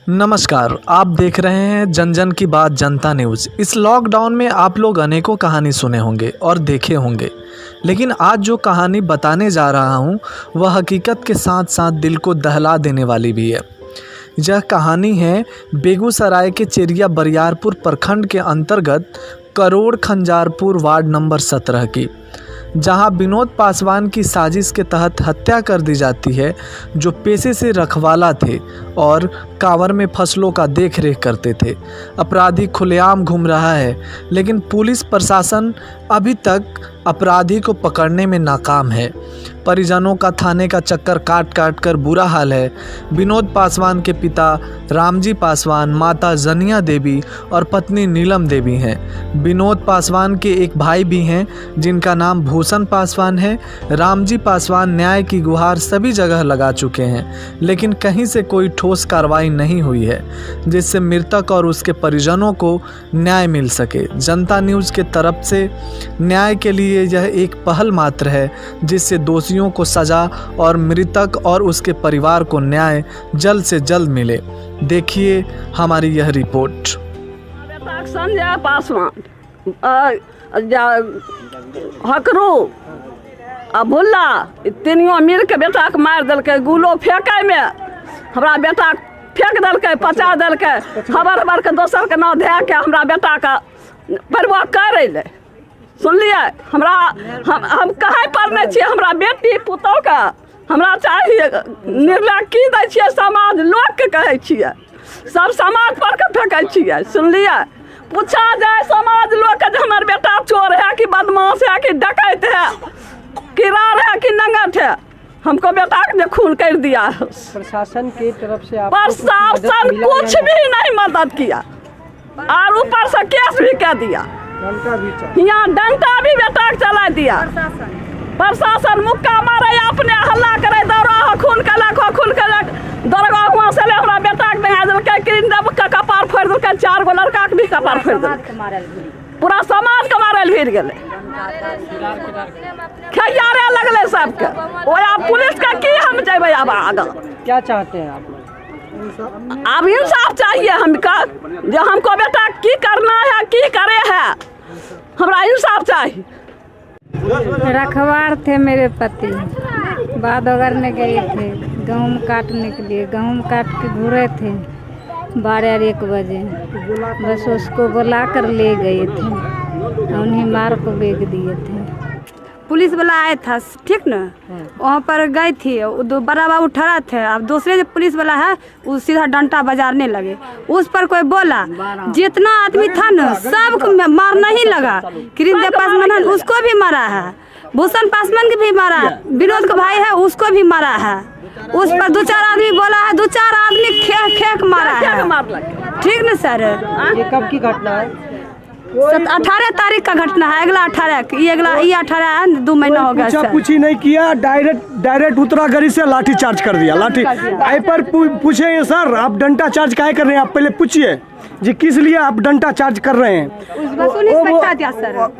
नमस्कार, आप देख रहे हैं जन जन की बात जनता न्यूज़। इस लॉकडाउन में आप लोग अनेकों कहानी सुने होंगे और देखे होंगे, लेकिन आज जो कहानी बताने जा रहा हूं वह हकीकत के साथ साथ दिल को दहला देने वाली भी है। यह कहानी है बेगूसराय के चेरिया बरियारपुर प्रखंड के अंतर्गत करोड़ खंजारपुर वार्ड नंबर 17 की, जहां विनोद पासवान की साजिश के तहत हत्या कर दी जाती है, जो पेशे से रखवाला थे और कांवर में फसलों का देख रेख करते थे। अपराधी खुलेआम घूम रहा है, लेकिन पुलिस प्रशासन अभी तक अपराधी को पकड़ने में नाकाम है। परिजनों का थाने का चक्कर काट काट कर बुरा हाल है। विनोद पासवान के पिता रामजी पासवान, माता जनिया देवी और पत्नी नीलम देवी हैं। विनोद पासवान के एक भाई भी हैं जिनका नाम भूषण पासवान है। रामजी पासवान न्याय की गुहार सभी जगह लगा चुके हैं, लेकिन कहीं से कोई ठोस कार्रवाई नहीं हुई है जिससे मृतक और उसके परिजनों को न्याय मिल सके। जनता न्यूज़ के तरफ से न्याय के लिए यह एक पहल मात्र है जिससे दोषियों को सजा और मृतक और उसके परिवार को न्याय जल्द से जल्द मिले। देखिए हमारी यह रिपोर्ट। संजय पासवान, हकरू आ भुल्ला तीनियों मिल के बेटा के मार दिलकै। गुलो फेंकै में हमरा बेटा फेंक दिलकै, पचा दिलकै। खबर के दोसर के नाम धै के हमरा बेटा के परवाह करे ले। सुनलिए, हमरा हम कहीं पर नहीं छिए। हमरा बेटी पुतोह के हमरा चाहिए निर्णय की दै छिए, समाज लोग के कहे छिए, सब समाज पर के फेंकै छिए। सुनलिए, पूछा जाए समाज लोग के हमारे बेटा चोर है कि बदमाश है कि डकैत है, किरार है कि नंगट है, हमको बेटा ने खून कर दिया। प्रशासन की तरफ से प्रशासन कुछ भी नहीं मदद किया और ऊपर से केस भी कह दिया। यहाँ डंटा भी बेटा चला दिया। प्रशासन मुक्का मारे, अपने हल्ला करे, दौड़ा खून कलक दौड़ा हुआ से ले हमरा बेटा के दंगा दिलकै, किंदब का कपार फोड़ दिलकै, 4 गो लड़का के भी कपार फोड़ दिलकै। पूरा समाज के मारे भिड़ गेलै, खैयारे लगले सबके। ओया पुलिस का की हम जेबै अब आगे? क्या चाहते हैं आप? अब इंसाफ चाहिए हमका, जो हमको बेटा की करना है की करे है, हमरा इंसाफ चाहिए। रखवार थे मेरे पति, बाद वगैरह गए थे गेहूँ काटने के लिए। गेहूँ काट के घूरे थे 12-1 बजे, बस उसको बुला कर ले गए थे, उन्हीं मार को बेच दिए थे। पुलिस वाला आया था, ठीक ना, वहाँ पर गई थी, दो बड़ा बाबू ठहरा थे। अब दूसरे जो पुलिस वाला है वो सीधा डंटा बजाने लगे। उस पर कोई बोला, जितना आदमी था ना सबको मारना ही लगा। किरण पासवान उसको भी मारा है, भूषण पासवान के भी मारा है, विनोद का भाई है उसको भी मारा है। उस पर 2-4 आदमी बोला है, 2-4 आदमी खेक मारा है, ठीक ना सर? ये कब की घटना है? 18 तारीख का घटना है, अगला 18 ये 18 है, 2 महीना हो गया सर। पूछी नहीं किया, डायरेक्ट उतरा गाड़ी से लाठी चार्ज कर दिया। लाठी आई पर पूछे, सर आप डंटा चार्ज काहे कर रहे हैं? आप पहले पूछिए जी किस लिए आप डंटा चार्ज कर रहे हैं।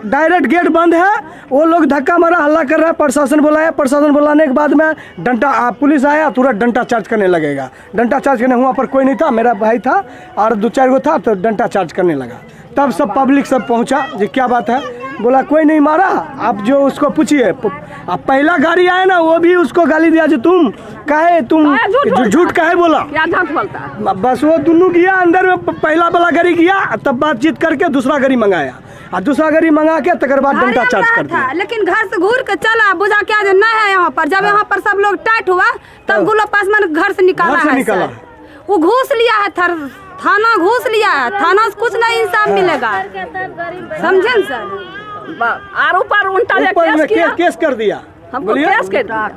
डायरेक्ट गेट बंद है, वो लोग धक्का मारा, हल्ला कर रहा है। प्रशासन बुलाया, प्रशासन बुलाने के बाद में डंटा पुलिस आया, तुरंत डंटा चार्ज करने लगेगा। डंटा चार्ज करने वहाँ पर कोई नहीं था, मेरा भाई था और 2-4 गो था, तो डंटा चार्ज करने लगा। तब सब पब्लिक सब पहुंचा जी क्या बात है, बोला कोई नहीं मारा, आप जो उसको पूछिए। अब पहला गाड़ी आया ना, वो भी उसको गाली दिया जो तुम झूठ काहे बोला। बस वो दोनों गया अंदर में, पहला वाला गाड़ी गया, तब बातचीत करके दूसरा गाड़ी मंगाया और दूसरा गाड़ी मंगा के तकर बाद डंटा चार्ज कर दिया। लेकिन घर से घूर के चला, बुझा क्या जो नहीं है यहाँ पर। जब यहाँ पर सब लोग टाइट हुआ तब गुलाब पासवान घर से निकाला। वो घूस लिया है, थाना घूस लिया है, थाना से कुछ नहीं इंसाफ मिलेगा, समझे सर? और ऊपर उल्टा केस कर दिया, हमको केस कर दिया।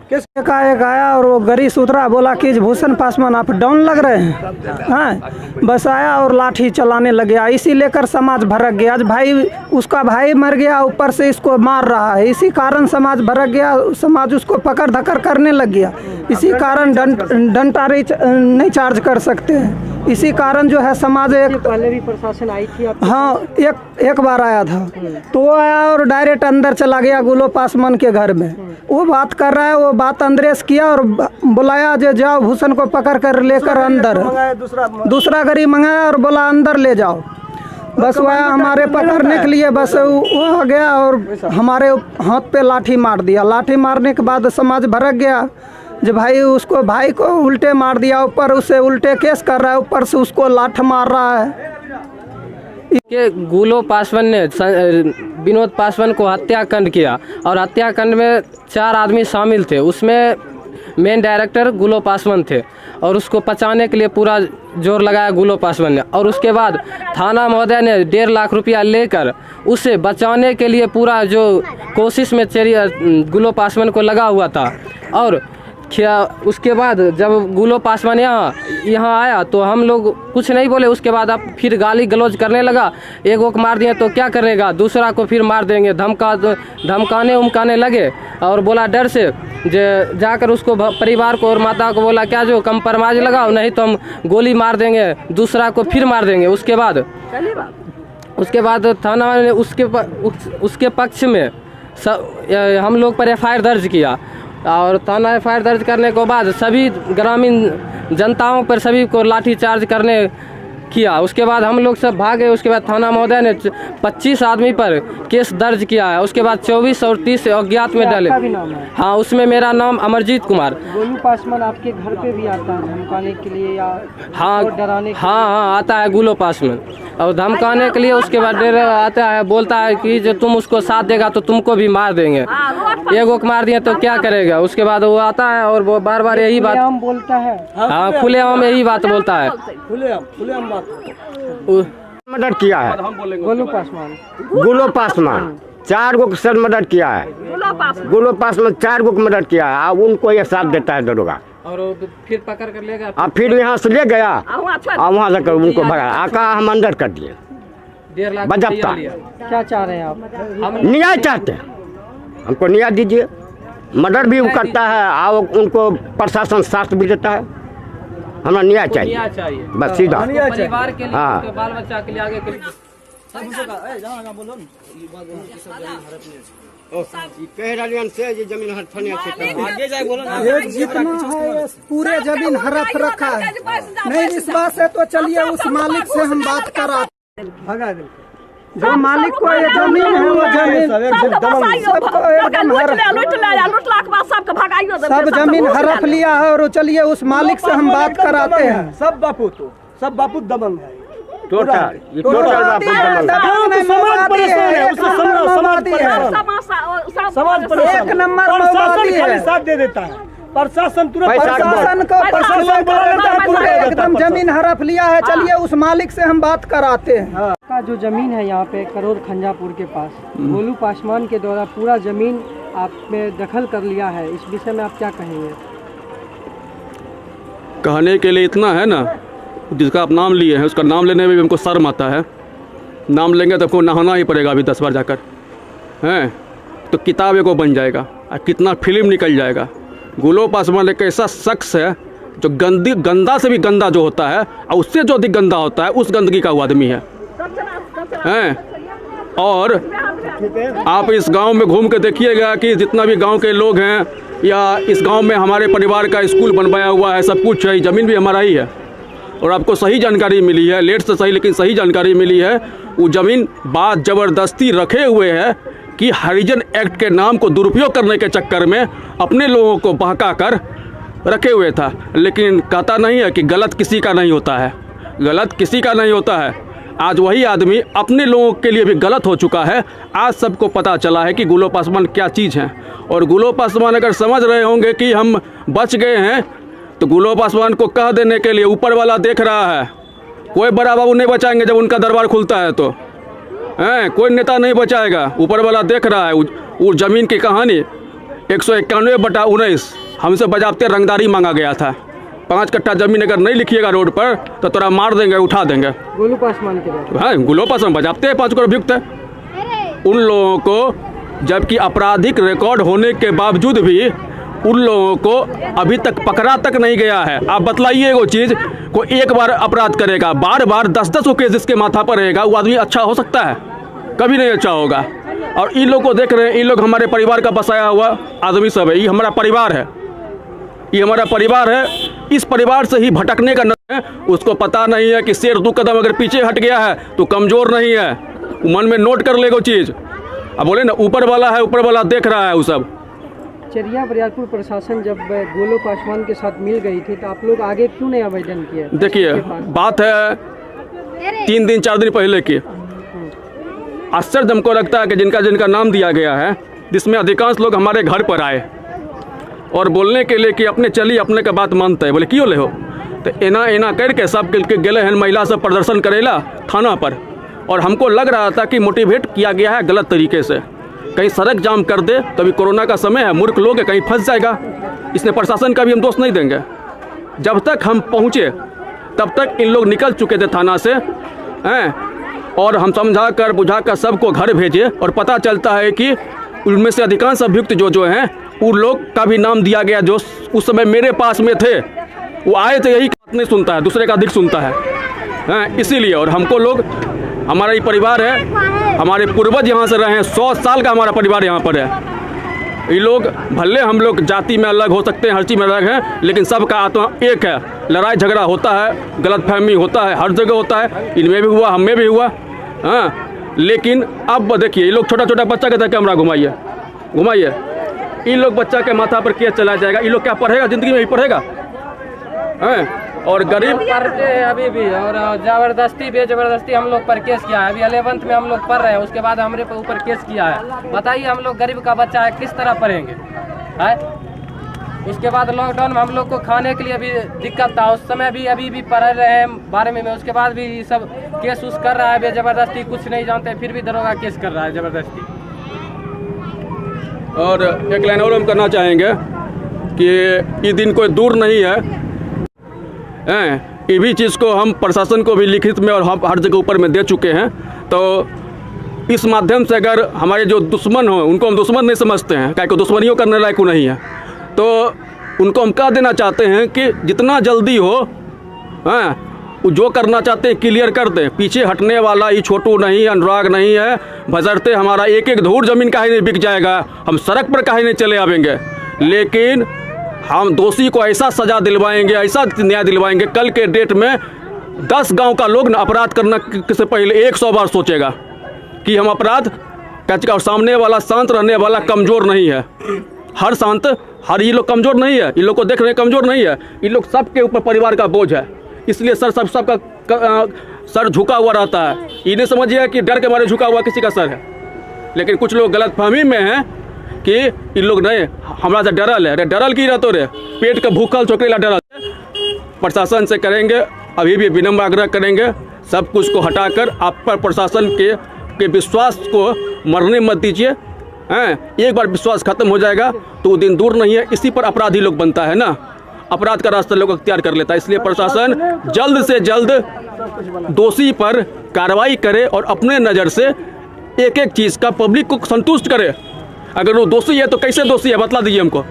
केस एकाएक आया और वो गरी सूत्रा बोला कि भूषण पासवान आप डाउन लग रहे हैं, बस आया और लाठी चलाने लग गया। इसी लेकर समाज भड़क गया। आज भाई उसका भाई मर गया, ऊपर से इसको मार रहा है, इसी कारण समाज भड़क गया। समाज उसको पकड़ धक्कर करने लग गया। इसी कारण डंटा नहीं चार्ज कर सकते हैं। इसी कारण जो है समाज एक पहले भी प्रशासन आई थी आप? हाँ, एक बार आया था, तो वो आया और डायरेक्ट अंदर चला गया गुलो पासवान के घर में। वो बात कर रहा है, वो बात अंदर से किया और बुलाया जो जाओ भूषण को पकड़ कर लेकर अंदर, दूसरा गाड़ी मंगाया और बोला अंदर ले जाओ। बस वह हमारे पकड़ने के लिए बस वो आ गया और हमारे हाथ पे लाठी मार दिया। लाठी मारने के बाद समाज भड़क गया, जो भाई को उल्टे मार दिया, ऊपर उसे उल्टे केस कर रहा है, ऊपर से उसको लाठ मार रहा है। के गुलो पासवान ने विनोद पासवान को हत्याकांड किया और हत्याकांड में 4 आदमी शामिल थे, उसमें मेन डायरेक्टर गुलो पासवान थे और उसको बचाने के लिए पूरा जोर लगाया गुलो पासवान ने। और उसके बाद थाना महोदय ने 1.5 लाख रुपया लेकर उसे बचाने के लिए पूरा जो कोशिश में गुलो पासवान को लगा हुआ था। और उसके बाद जब गुलो पासवान यहाँ आया तो हम लोग कुछ नहीं बोले। उसके बाद अब फिर गाली गलौज करने लगा, एक को मार दिया तो क्या करेगा, दूसरा को फिर मार देंगे, धमकाने उमकाने लगे। और बोला डर से जाकर उसको परिवार को और माता को बोला क्या जो कंप्रोमाइज लगाओ, नहीं तो हम गोली मार देंगे, दूसरा को फिर मार देंगे। उसके बाद थाना ने उसके पक्ष में हम लोग पर FIR दर्ज किया और थाना FIR दर्ज करने के बाद सभी ग्रामीण जनताओं पर सभी को लाठी चार्ज करने किया। उसके बाद हम लोग सब भागे। उसके बाद थाना महोदय ने 25 आदमी पर केस दर्ज किया है। उसके बाद 24 और 30 अज्ञात में डाले। हाँ, उसमें मेरा नाम अमरजीत कुमार। गोलू पासवान आपके घर पे भी आता है धमकाने के लिए या हाँ डराने? हाँ आता है गुलो पासवान और धमकाने के लिए। उसके बाद डर आता है, बोलता है कि जो तुम उसको साथ देगा तो तुमको भी मार देंगे, एक को मार दिए तो क्या करेगा। उसके बाद वो आता है और वो बार यही बात बोलता है। हाँ, खुलेआम यही बात बोलता है। खुलेआम बात मर्डर किया है गुलो पासवान 4 गो सर मर्डर किया है। गुलो पासवान 4 गो मर्डर किया है। अब उनको ये साथ देता है दरोगा और फिर पकड़ कर लेगा। अब फिर यहाँ से ले गया और वहाँ जाकर उनको भगा आका हम अंदर कर दिए। 1.5 लाख बजप्ता। क्या चाह रहे हैं आप? हम न्याय चाहते हैं, हमको न्याय दीजिए। मर्डर भी वो करता है और उनको प्रशासन साथ भी देता है। हमें न्याय चाहिए बस सीधा। परिवार के लिए, हाँ। उसके बाल बच्चा के लिए, आगे के लिए। जितना है पूरे जमीन हड़प रखा है, नहीं विश्वास है तो चलिए उस मालिक से हम बात करा। जो मालिक को ये जमीन है वो जमीन सब जमीन हड़प लिया है और चलिए उस मालिक से हम बात कराते हैं। सब बापू दमन है। टोटल एक नंबर साथ दे देता है प्रशासन तुरंत। पूरे एकदम जमीन हड़प लिया है, चलिए उस मालिक से हम बात कराते हैं। का जो जमीन है यहाँ पे करोड़ खंजापुर के पास, गोलू पासवान के द्वारा पूरा जमीन आपने दखल कर लिया है, इस विषय में आप क्या कहेंगे? कहने के लिए इतना है ना, जिसका आप नाम लिए हैं उसका नाम लेने में भी हमको शर्म आता है। नाम लेंगे तो आपको नहाना ही पड़ेगा अभी 10 बार जाकर, हैं तो किताब एक बन जाएगा और कितना फिल्म निकल जाएगा। गुलो पासवान एक ऐसा शख्स है जो गंदा से भी गंदा जो होता है और उससे जो अधिक गंदा होता है उस गंदगी का वो आदमी है। और आप इस गांव में घूम के देखिएगा कि जितना भी गांव के लोग हैं या इस गांव में हमारे परिवार का स्कूल बनवाया हुआ है, सब कुछ है, ज़मीन भी हमारा ही है। और आपको सही जानकारी मिली है, लेट से सही लेकिन सही जानकारी मिली है। वो ज़मीन बात ज़बरदस्ती रखे हुए है कि हरिजन एक्ट के नाम को दुरुपयोग करने के चक्कर में अपने लोगों को बहका कर रखे हुए था। लेकिन कहता नहीं है कि गलत किसी का नहीं होता है, गलत किसी का नहीं होता है। आज वही आदमी अपने लोगों के लिए भी गलत हो चुका है। आज सबको पता चला है कि गुलो पासवान क्या चीज़ है। और गुलो पासवान अगर समझ रहे होंगे कि हम बच गए हैं तो गुलो पासवान को कह देने के लिए ऊपर वाला देख रहा है। कोई बड़ा बाबू नहीं बचाएंगे जब उनका दरबार खुलता है तो कोई नेता नहीं बचाएगा, ऊपर वाला देख रहा है। वो ज़मीन की कहानी 191/19 हमसे बजाबते रंगदारी मांगा गया था। 5 कट्ठा ज़मीन अगर नहीं लिखिएगा रोड पर तो तोरा मार देंगे, उठा देंगे। गोलू पासवान के हाँ, गुलो पासवान बजाबते हैं 5 करोड़ अभियुक्त है। उन लोगों को जबकि आपराधिक रिकॉर्ड होने के बावजूद भी उन लोगों को अभी तक पकड़ा तक नहीं गया है। आप बतलाइए वो चीज़ को, एक बार अपराध करेगा, बार बार 10-10 केस जिसके माथा पर रहेगा, वो आदमी अच्छा हो सकता है? कभी नहीं अच्छा होगा। और इन लोग को देख रहे हैं, इन लोग हमारे परिवार का बसाया हुआ आदमी सब है। ये हमारा परिवार है, ये हमारा परिवार है। इस परिवार से ही भटकने का है। उसको पता नहीं है कि शेर 2 कदम अगर पीछे हट गया है तो कमज़ोर नहीं है। मन में नोट कर लेगा चीज़। अब बोले ना ऊपर वाला है, ऊपर वाला देख रहा है वो सब। चरिया बरियारपुर प्रशासन जब गोलू पासवान के साथ मिल गई थी तो आप लोग आगे क्यों नहीं आवेदन किया? देखिए, बात है 3 दिन 4 दिन पहले की। आश्चर्य हमको लगता है कि जिनका नाम दिया गया है, जिसमें अधिकांश लोग हमारे घर पर आए और बोलने के लिए कि अपने चली अपने का बात मानते हैं। बोले क्यों ले हो तो एना करके सब के गले हैं महिला सब प्रदर्शन करेला थाना पर। और हमको लग रहा था कि मोटिवेट किया गया है गलत तरीके से, कहीं सड़क जाम कर दे। तभी कोरोना का समय है, मूर्ख लोग है, कहीं फंस जाएगा। इसने प्रशासन का भी हम दोष नहीं देंगे। जब तक हम पहुँचे तब तक इन लोग निकल चुके थे थाना से हैं, और हम समझा कर बुझा कर सबको घर भेजे। और पता चलता है कि उनमें से अधिकांश अभियुक्त जो हैं उन लोग का भी नाम दिया गया जो उस समय मेरे पास में थे। वो आए थे, यही बात नहीं सुनता है, दूसरे का अधिक सुनता है इसीलिए। और हमको लोग, हमारा ये परिवार है, हमारे पूर्वज यहाँ से रहे हैं, 100 साल का हमारा परिवार यहाँ पर है। ये लोग भले हम लोग जाति में अलग हो सकते हैं, हर चीज़ में अलग हैं, लेकिन सबका आत्मा एक है। लड़ाई झगड़ा होता है, गलतफहमी होता है, हर जगह होता है, इनमें भी हुआ, हमें भी हुआ। लेकिन अब देखिए, ये लोग छोटा छोटा बच्चा कहता है कैमरा घुमाइए, इन लोग बच्चा के माथा पर केस चला जाएगा। ये लोग क्या पढ़ेगा, ज़िंदगी में ही पढ़ेगा और गरीब पढ़ते हैं अभी भी, और जबरदस्ती हम लोग पर केस किया है। अभी 11th में हम लोग पढ़ रहे हैं, उसके बाद हमारे ऊपर केस किया है। बताइए, हम लोग गरीब का बच्चा है, किस तरह पढ़ेंगे है? उसके बाद लॉकडाउन में हम लोग को खाने के लिए भी दिक्कत था, उस समय भी अभी भी पढ़ रहे हैं 12वीं में। उसके बाद भी सब केस उस कर रहा है जबरदस्ती, कुछ नहीं जानते फिर भी दरोगा केस कर रहा है जबरदस्ती। और एक लाइन और हम करना चाहेंगे कि ये दिन कोई दूर नहीं है। ये भी चीज़ को हम प्रशासन को भी लिखित में और हम हर जगह ऊपर में दे चुके हैं। तो इस माध्यम से अगर हमारे जो दुश्मन हो, उनको हम दुश्मन नहीं समझते हैं, क्या को दुश्मनियों करने लायक नहीं है, तो उनको हम कह देना चाहते हैं कि जितना जल्दी हो जो करना चाहते हैं क्लियर कर दें। पीछे हटने वाला ये छोटू नहीं, अनुराग नहीं है। बशर्ते हमारा एक एक धूर जमीन काहे नहीं बिक जाएगा, हम सड़क पर काहे नहीं चले आवेंगे, लेकिन हम दोषी को ऐसा सज़ा दिलवाएंगे, ऐसा न्याय दिलवाएंगे, कल के डेट में 10 गांव का लोग अपराध करना से पहले 100 बार सोचेगा कि हम अपराध क्या। और सामने वाला शांत रहने वाला कमज़ोर नहीं है, हर ये लोग कमज़ोर नहीं है, इन लोग को देख रहे कमज़ोर नहीं है। इन लोग सबके ऊपर परिवार का बोझ है, इसलिए सबका सर झुका हुआ रहता है। ये नहीं समझिए कि डर के मारे झुका हुआ किसी का सर है, लेकिन कुछ लोग गलतफहमी में हैं कि इन लोग नहीं, हमारा से डरल है। डरल की रहते रे, पेट का भूखल चौकरेला डरल। प्रशासन से करेंगे, अभी भी विनम्र आग्रह करेंगे, सब कुछ को हटाकर आप पर प्रशासन के विश्वास को मरने मत दीजिए। एक बार विश्वास खत्म हो जाएगा तो वो दिन दूर नहीं है। इसी पर अपराधी लोग बनता है ना, अपराध का रास्ता लोग अख्तियार कर लेता है। इसलिए प्रशासन जल्द से जल्द दोषी पर कार्रवाई करे और अपने नज़र से एक एक चीज़ का पब्लिक को संतुष्ट करे। अगर वो दोषी है तो कैसे दोषी है, बतला दीजिए हमको।